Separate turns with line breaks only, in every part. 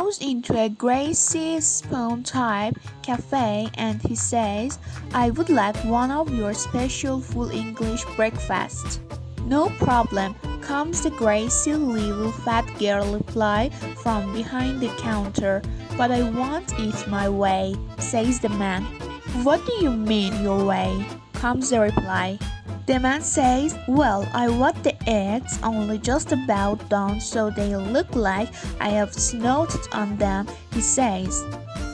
goes into a Gracie Spoon type cafe and he says, I would like one of your special full English breakfast. No problem, comes the Gracie little fat girl reply from behind the counter. But I want it my way, says the man. What do you mean your way? Comes the reply. The man says, well, I want the eggs only just about done so they look like I have snowed on them, he says.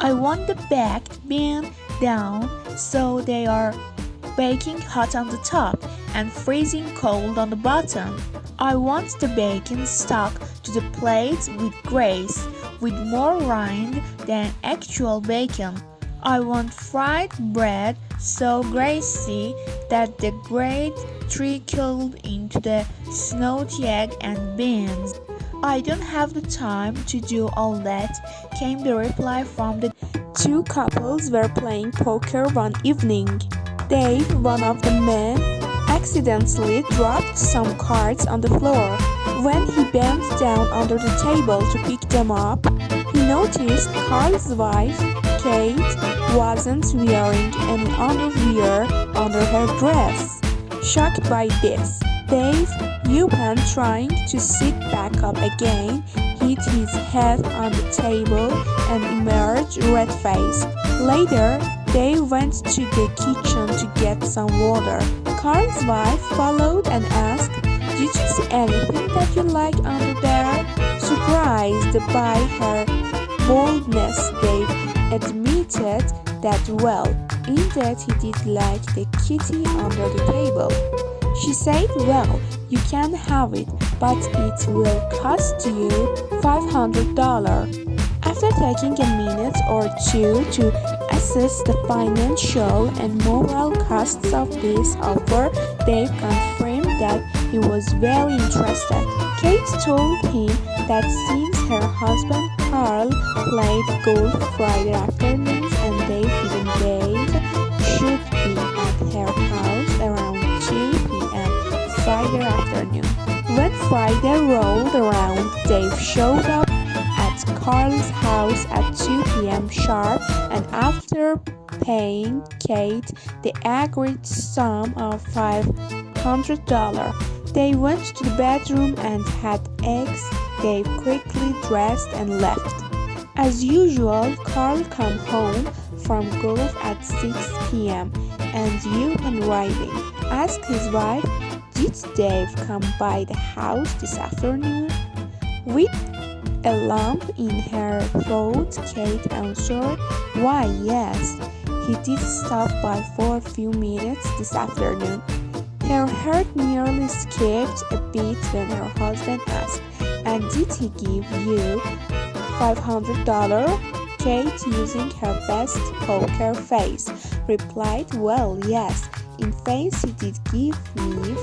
I want the baked bean down so they are baking hot on the top and freezing cold on the bottom. I want the bacon stuck to the plate with grace, with more rind than actual bacon. I want fried bread so greasy that the grate trickled into the snowed egg and beans. I don't have the time to do all that, came the reply from the two couples were playing poker one evening. Dave, one of the men, accidentally dropped some cards on the floor. When he bent down under the table to pick them up, he noticed Carl's wife, Kate, wasn't wearing any underwear under her dress. Shocked by this, Dave, Yupan, trying to sit back up again, hit his head on the table and emerged red-faced. Later, they went to the kitchen to get some water. Carl's wife followed and asked, did you see anything that you like under there? Surprised by her boldness, Dave admitted that well, indeed he did like the kitty under the table. She said, well, you can have it, but it will cost you $500. After taking a minute or two to assess the financial and moral costs of this offer, Dave confirmed that he was very interested. Kate told him that since her husband Carl played golf Friday afternoons and Dave should be at her house around 2 p.m. Friday afternoon. When Friday rolled around, Dave showed up at Carl's house at 2 p.m. sharp, and after paying Kate the agreed sum of $500, they went to the bedroom and had eggs. Dave quickly dressed and left. As usual, Carl came home from golf at 6 p.m. and Yupan riding. Asked his wife, did Dave come by the house this afternoon? With a lump in her throat, Kate answered, why yes, he did stop by for a few minutes this afternoon. Her heart nearly skipped a beat when her husband asked, and did he give you $500? Kate, using her best poker face, replied, well, yes, in face he did give me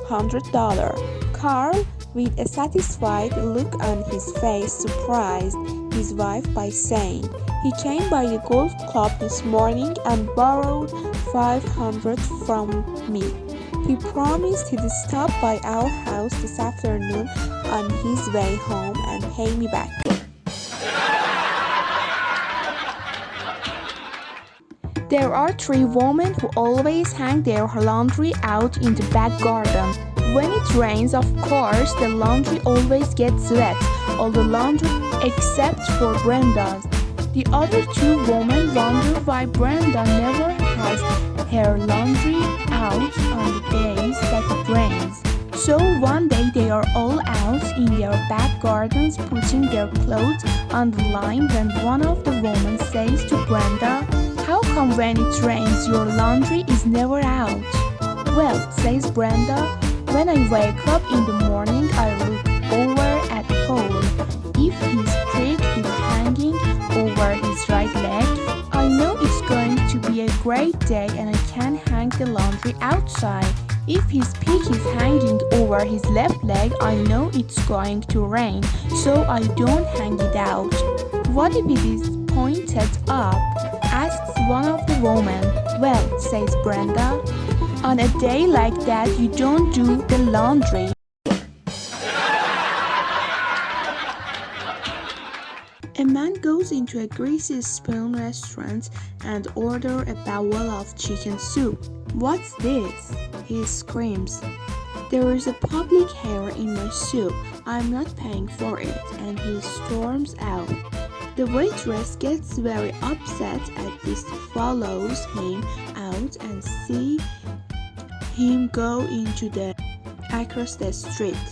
$500. Carl, with a satisfied look on his face, surprised his wife by saying, he came by the golf club this morning and borrowed $500 from me. He promised he'd stop by our house this afternoon on his way home and pay me back. There are 3 women who always hang their laundry out in the back garden. When it rains, of course, the laundry always gets wet, all the laundry except for Brenda's. The other 2 women wonder why Brenda never has her laundry out on the days that it rains. So one day they are all out in their back gardens putting their clothes on the line when one of the women says to Brenda, how come when it rains your laundry is never out? Well, says Brenda, when I wake up in the morning I look over at Paul. If his prick is hanging over his right leg, I know it's going to be a great day and I can hang the laundry outside. If his peak is hanging over his left leg, I know it's going to rain, so I don't hang it out. What if it is pointed up? Asks one of the women. Well, says Brenda, on a day like that you don't do the laundry.
A man goes into a greasy spoon restaurant and orders a bowl of chicken soup. "What's this?" he screams. "There is a public hair in my soup. I'm not paying for it," and he storms out. The waitress gets very upset at this, follows him out and sees him go across the street.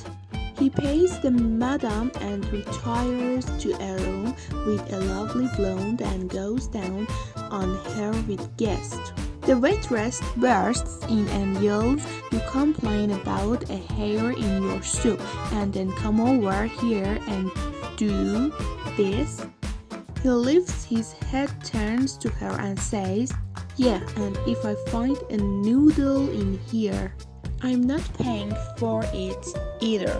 He pays the madam and retires to a room with a lovely blonde and goes down on her with guests. The waitress bursts in and yells, "You complain about a hair in your soup and then come over here and do this?" He lifts his head, turns to her and says, "Yeah, and if I find a noodle in here, I'm not paying for it either."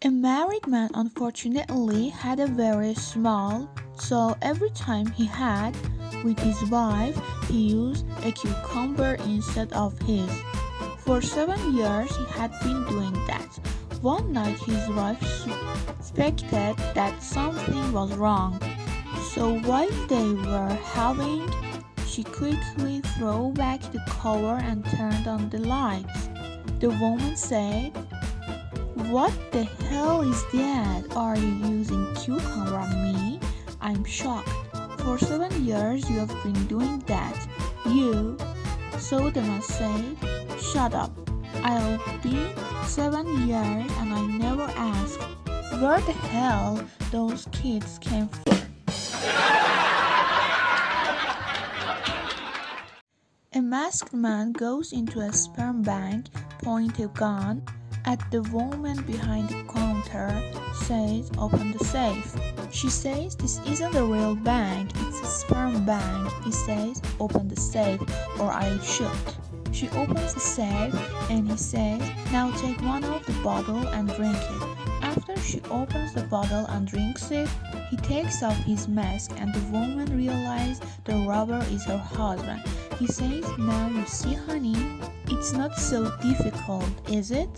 A married man unfortunately had a very small, so every time he had with his wife, he used a cucumber instead of his. For 7 years he had been doing that. One night his wife suspected that something was wrong, so while they were having, she quickly threw back the cover and turned on the lights. The woman said, "What the hell is that? Are you using cucumber on me? I'm shocked. For 7 years you have been doing that. You." So the man said, "Shut up. I've been 7 years and I never asked where the hell those kids came from." A masked man goes into a sperm bank, points a gun at the woman behind the counter, says, "Open the safe." She says, "This isn't a real bank, it's a sperm bank." He says, "Open the safe or I'll shoot." She opens the safe and he says, "Now take one of the bottle and drink it." After she opens the bottle and drinks it, he takes off his mask and the woman realizes the robber is her husband. He says, "Now you see, honey, it's not so difficult, is it?"